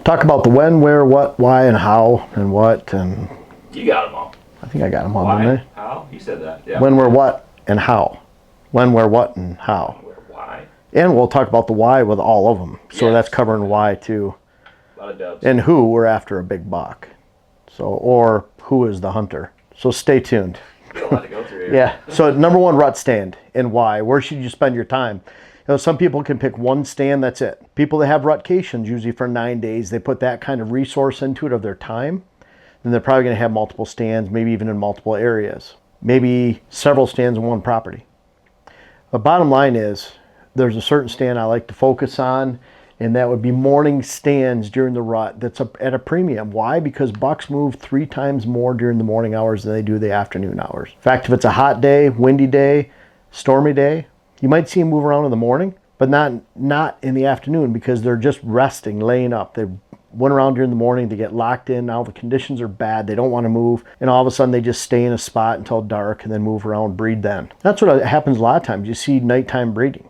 talk about the when, where, what, why, and how, and what, and... You got them all. I think I got them all, Why? didn't I? How? You said that, yeah. When, where, what, and how. When, where, what, and how. Where, why? And we'll talk about the why with all of them. So that's covering why, too. A lot of dubs. And who, we're after a big buck. So, or who is the hunter. So stay tuned. Got a lot to go through here. Yeah. So number one, rut stand, and why. Where should you spend your time? You know, some people can pick one stand, that's it. People that have rutcations, usually for 9 days, they put that kind of resource into it of their time. Then they're probably going to have multiple stands, maybe even in multiple areas. Maybe several stands in one property. The bottom line is, there's a certain stand I like to focus on, and that would be morning stands during the rut. That's at a premium. Why? Because bucks move 3 times more during the morning hours than they do the afternoon hours. In fact, if it's a hot day, windy day, stormy day, you might see them move around in the morning, but not in the afternoon, because they're just resting, laying up. They went around during the morning, they get locked in, now the conditions are bad, they don't want to move, and all of a sudden they just stay in a spot until dark and then move around, breed then. That's what happens a lot of times. You see nighttime breeding.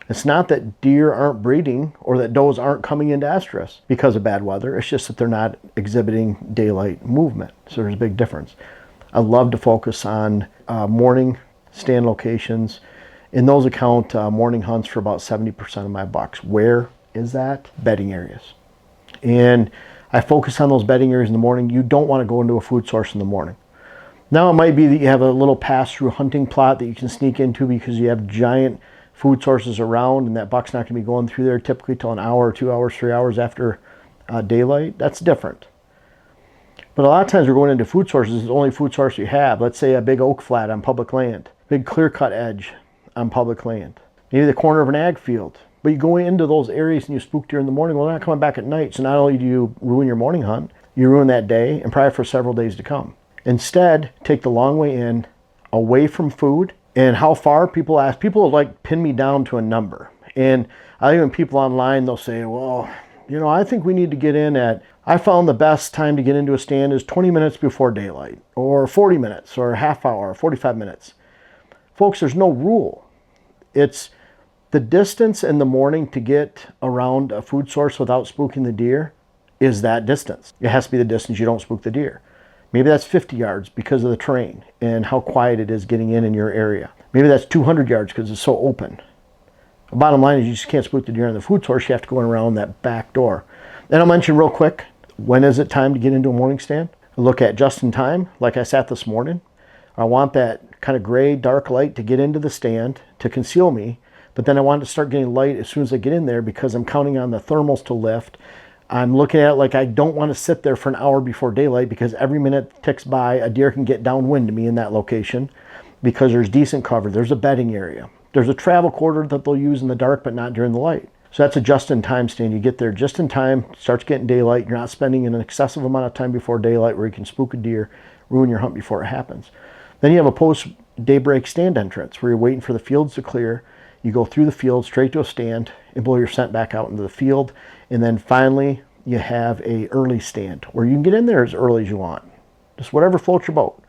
It's not that deer aren't breeding or that does aren't coming into estrus because of bad weather. It's just that they're not exhibiting daylight movement. So there's a big difference. I love to focus on morning stand locations. In those account morning hunts for about 70% of my bucks. Where is that? Bedding areas. And I focus on those bedding areas in the morning. You don't want to go into a food source in the morning. Now it might be that you have a little pass-through hunting plot that you can sneak into because you have giant food sources around, and that buck's not going to be going through there typically till an hour, 2 hours, 3 hours after daylight. That's different. But a lot of times we're going into food sources, the only food source you have. Let's say a big oak flat on public land, big clear-cut edge on public land, maybe the corner of an ag field. But you go into those areas and you spook deer in the morning, well, they're not coming back at night. So not only do you ruin your morning hunt, you ruin that day and probably for several days to come. Instead, take the long way in, away from food. And how far, people ask, people like pin me down to a number. And I think when people online, they'll say, well, you know, I think we need to get in at, I found the best time to get into a stand is 20 minutes before daylight, or 40 minutes, or a half hour, or 45 minutes. Folks, there's no rule. It's the distance in the morning to get around a food source without spooking the deer is that distance. It has to be the distance you don't spook the deer. Maybe that's 50 yards because of the terrain and how quiet it is getting in your area. Maybe that's 200 yards because it's so open. The bottom line is you just can't spook the deer in the food source. You have to go around that back door. Then I'll mention real quick, when is it time to get into a morning stand? I look at just in time, like I sat this morning. I want that kind of gray, dark light to get into the stand to conceal me. But then I want to start getting light as soon as I get in there because I'm counting on the thermals to lift. I'm looking at it like I don't want to sit there for an hour before daylight because every minute ticks by, a deer can get downwind to me in that location because there's decent cover. There's a bedding area. There's a travel corridor that they'll use in the dark but not during the light. So that's a just-in-time stand. You get there just in time, starts getting daylight. You're not spending an excessive amount of time before daylight where you can spook a deer, ruin your hunt before it happens. Then you have a post-daybreak stand entrance where you're waiting for the fields to clear. You go through the field straight to a stand and blow your scent back out into the field. And then finally, you have a early stand where you can get in there as early as you want. Just whatever floats your boat.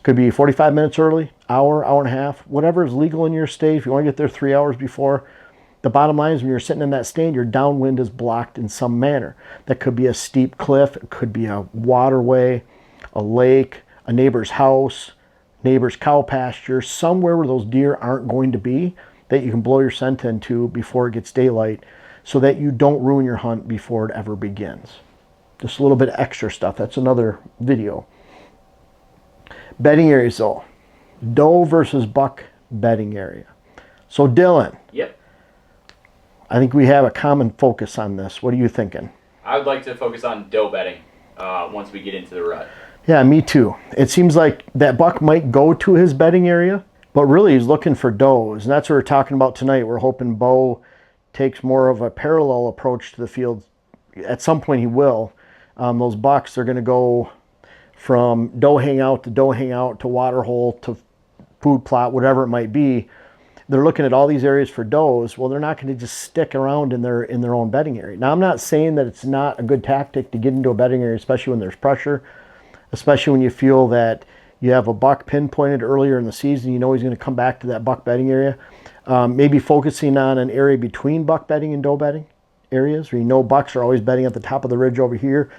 Could be 45 minutes early, hour, hour and a half, whatever is legal in your state. If you want to get there 3 hours before, the bottom line is when you're sitting in that stand, your downwind is blocked in some manner. That could be a steep cliff, it could be a waterway, a lake, a neighbor's house, neighbor's cow pasture, somewhere where those deer aren't going to be that you can blow your scent into before it gets daylight so that you don't ruin your hunt before it ever begins. Just a little bit of extra stuff. That's another video. Bedding areas though. Doe versus buck bedding area. So Dylan. Yep. I think we have a common focus on this. What are you thinking? I would like to focus on doe bedding once we get into the rut. Yeah, me too. It seems like that buck might go to his bedding area, but really he's looking for does. And that's what we're talking about tonight. We're hoping Bo takes more of a parallel approach to the field. At some point he will. Those bucks are going to go from doe hangout to water hole to food plot, whatever it might be. They're looking at all these areas for does. Well, they're not going to just stick around in their own bedding area. Now, I'm not saying that it's not a good tactic to get into a bedding area, especially when there's pressure, especially when you feel that you have a buck pinpointed earlier in the season. You know he's going to come back to that buck bedding area. Maybe focusing on an area between buck bedding and doe bedding areas where bucks are always bedding at the top of the ridge over here.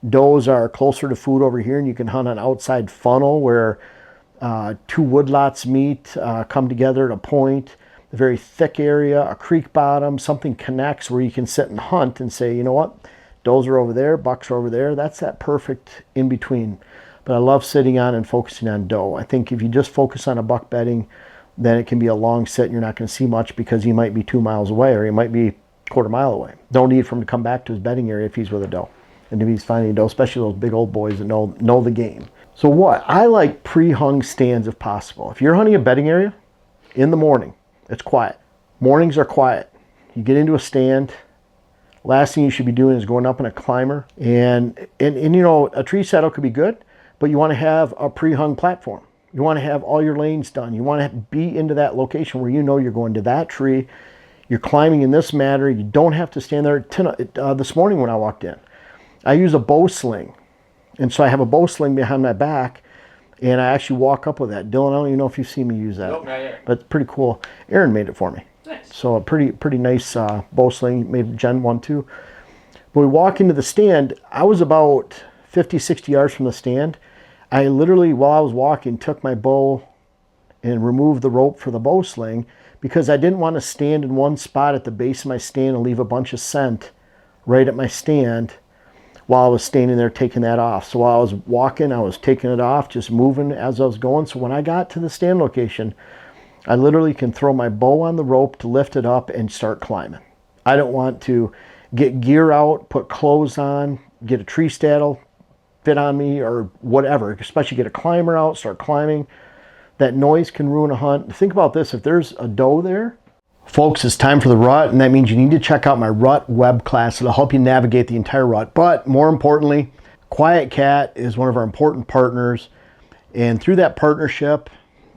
Does are closer to food over here, and you can hunt an outside funnel where two woodlots meet, come together at a point, a very thick area, a creek bottom, something connects where you can sit and hunt and say, you know what, does are over there, bucks are over there. That's that perfect in between. But I love sitting on and focusing on doe. I think if you just focus on a buck bedding, then it can be a long sit and you're not going to see much because he might be 2 miles away or he might be a quarter mile away. No need for him to come back to his bedding area if he's with a doe. And if he's finding a doe, especially those big old boys that know the game. So what? I like pre-hung stands if possible. If you're hunting a bedding area in the morning, it's quiet. Mornings are quiet. You get into a stand. Last thing you should be doing is going up in a climber. And you know, a tree saddle could be good, but you want to have a pre-hung platform. You want to have all your lanes done. You want to be into that location where you know you're going to that tree. You're climbing in this manner. You don't have to stand there. This morning when I walked in, I use a bow sling. And so I have a bow sling behind my back, and I actually walk up with that. Dylan, I don't even know if you've seen me use that. Nope, not yet. But it's pretty cool. Aaron made it for me. Nice. So a pretty nice bow sling, made Jen one too. But we walk into the stand. I was about 50, 60 yards from the stand. I literally, while I was walking, took my bow and removed the rope for the bow sling because I didn't want to stand in one spot at the base of my stand and leave a bunch of scent right at my stand while I was standing there taking that off. So while I was walking, I was taking it off, just moving as I was going. So when I got to the stand location, I literally can throw my bow on the rope to lift it up and start climbing. I don't want to get gear out, put clothes on, get a tree saddle fit on me or whatever, especially get a climber out, start climbing. That noise can ruin a hunt. Think about this, if there's a doe there, folks, it's time for the rut, and that means you need to check out my rut web class. It'll help you navigate the entire rut. But more importantly, QuietKat is one of our important partners. And through that partnership,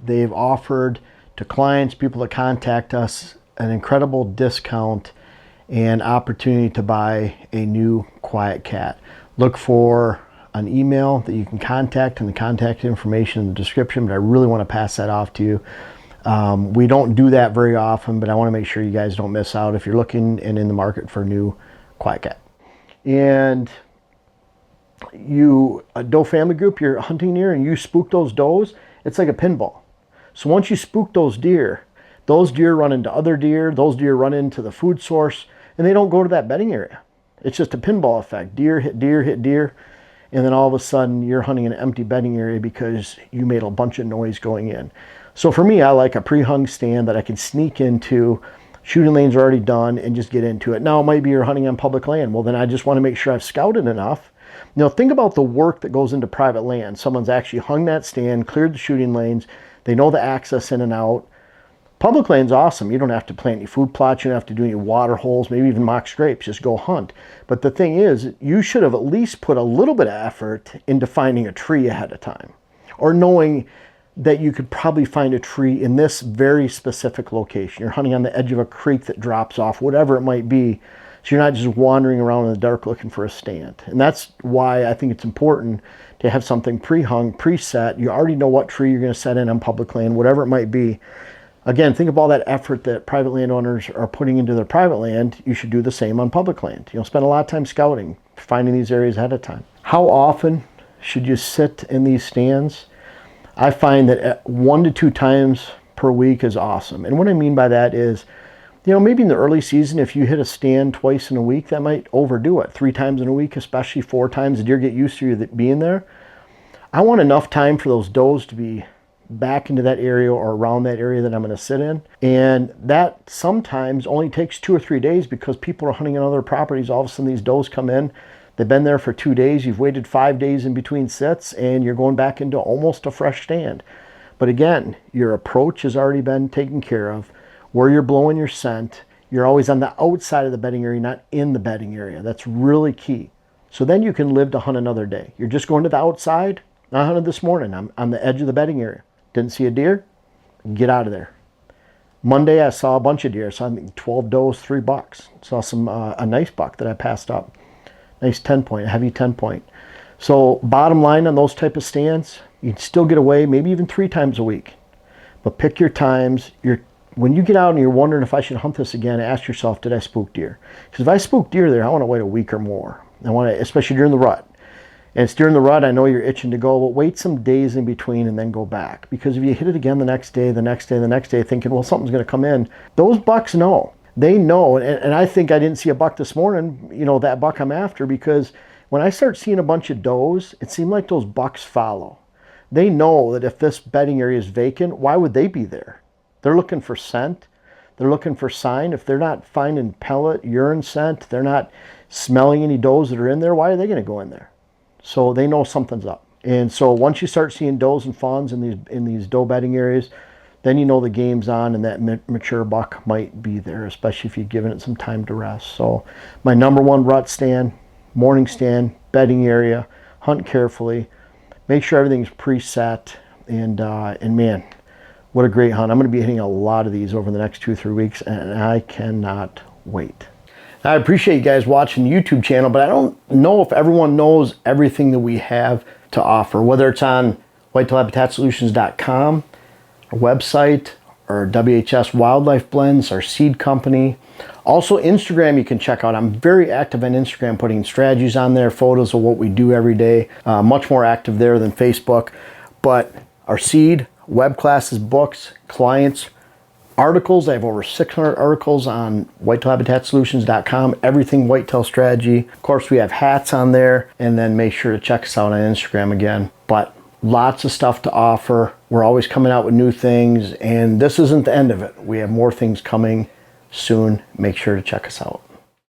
they've offered to clients, people that contact us, an incredible discount and opportunity to buy a new QuietKat. Look for an email that you can contact and the contact information in the description, but I really want to pass that off to you. We don't do that very often, but I want to make sure you guys don't miss out if you're looking and in the market for a new QuietKat. And a doe family group you're hunting near and you spook those does, it's like a pinball. So once you spook those deer run into other deer, those deer run into the food source, and they don't go to that bedding area. It's just a pinball effect. Deer hit deer, hit deer, and then all of a sudden you're hunting an empty bedding area because you made a bunch of noise going in. So for me, I like a pre-hung stand that I can sneak into. Shooting lanes are already done and just get into it. Now, it might be you're hunting on public land. Well, then I just want to make sure I've scouted enough. Now, think about the work that goes into private land. Someone's actually hung that stand, cleared the shooting lanes. They know the access in and out. Public land's awesome. You don't have to plant any food plots. You don't have to do any water holes, maybe even mock scrapes. Just go hunt. But the thing is, you should have at least put a little bit of effort into finding a tree ahead of time, or knowing that you could probably find a tree in this very specific location. You're hunting on the edge of a creek that drops off, whatever it might be. So you're not just wandering around in the dark looking for a stand. And that's why I think it's important to have something pre-hung, preset. You already know what tree you're going to set in on public land, whatever it might be. Again, think of all that effort that private landowners are putting into their private land. You should do the same on public land. Spend a lot of time scouting, finding these areas ahead of time. How often should you sit in these stands? I find that 1 to 2 times per week is awesome. And what I mean by that is, maybe in the early season, if you hit a stand twice in a week, that might overdo it. 3 times in a week, especially 4 times, the deer get used to you being there. I want enough time for those does to be back into that area or around that area that I'm going to sit in. And that sometimes only takes 2 or 3 days because people are hunting on other properties. All of a sudden these does come in. They've been there for 2 days. You've waited 5 days in between sits and you're going back into almost a fresh stand. But again, your approach has already been taken care of. Where you're blowing your scent, you're always on the outside of the bedding area, not in the bedding area. That's really key. So then you can live to hunt another day. You're just going to the outside. I hunted this morning. I'm on the edge of the bedding area. Didn't see a deer. Get out of there. Monday, I saw a bunch of deer. I saw 12 does, 3 bucks. Saw a nice buck that I passed up. Nice 10-point, heavy 10-point. So bottom line on those type of stands, you can still get away maybe even 3 times a week. But pick your times. You're when you get out and you're wondering if I should hunt this again, ask yourself, did I spook deer? Because if I spook deer there, I want to wait a week or more. I want to, especially during the rut. And it's during the rut, I know you're itching to go, but wait some days in between and then go back. Because if you hit it again the next day, the next day, the next day, thinking, well, something's going to come in, those bucks know. They know. And I think I didn't see a buck this morning, you know, that buck I'm after, because when I start seeing a bunch of does, it seemed like those bucks follow. They know that if this bedding area is vacant, why would they be there? They're looking for scent. They're looking for sign. If they're not finding pellet, urine scent, they're not smelling any does that are in there, why are they going to go in there? So they know something's up. And so once you start seeing does and fawns in these doe bedding areas, then you know the game's on and that mature buck might be there, especially if you've given it some time to rest. So my number one rut stand, morning stand, bedding area, hunt carefully, make sure everything's preset, and man, what a great hunt. I'm going to be hitting a lot of these over the next 2-3 weeks, and I cannot wait. I appreciate you guys watching the YouTube channel, but I don't know if everyone knows everything that we have to offer, whether it's on whitetailhabitatsolutions.com, our website, our WHS Wildlife Blends, our seed company. Also Instagram you can check out. I'm very active on Instagram, putting strategies on there, photos of what we do every day. Much more active there than Facebook. But our seed, web classes, books, clients, articles. I have over 600 articles on whitetailhabitatsolutions.com, everything whitetail strategy. Of course, we have hats on there, and then make sure to check us out on Instagram again. But lots of stuff to offer. We're always coming out with new things, and this isn't the end of it. We have more things coming soon. Make sure to check us out.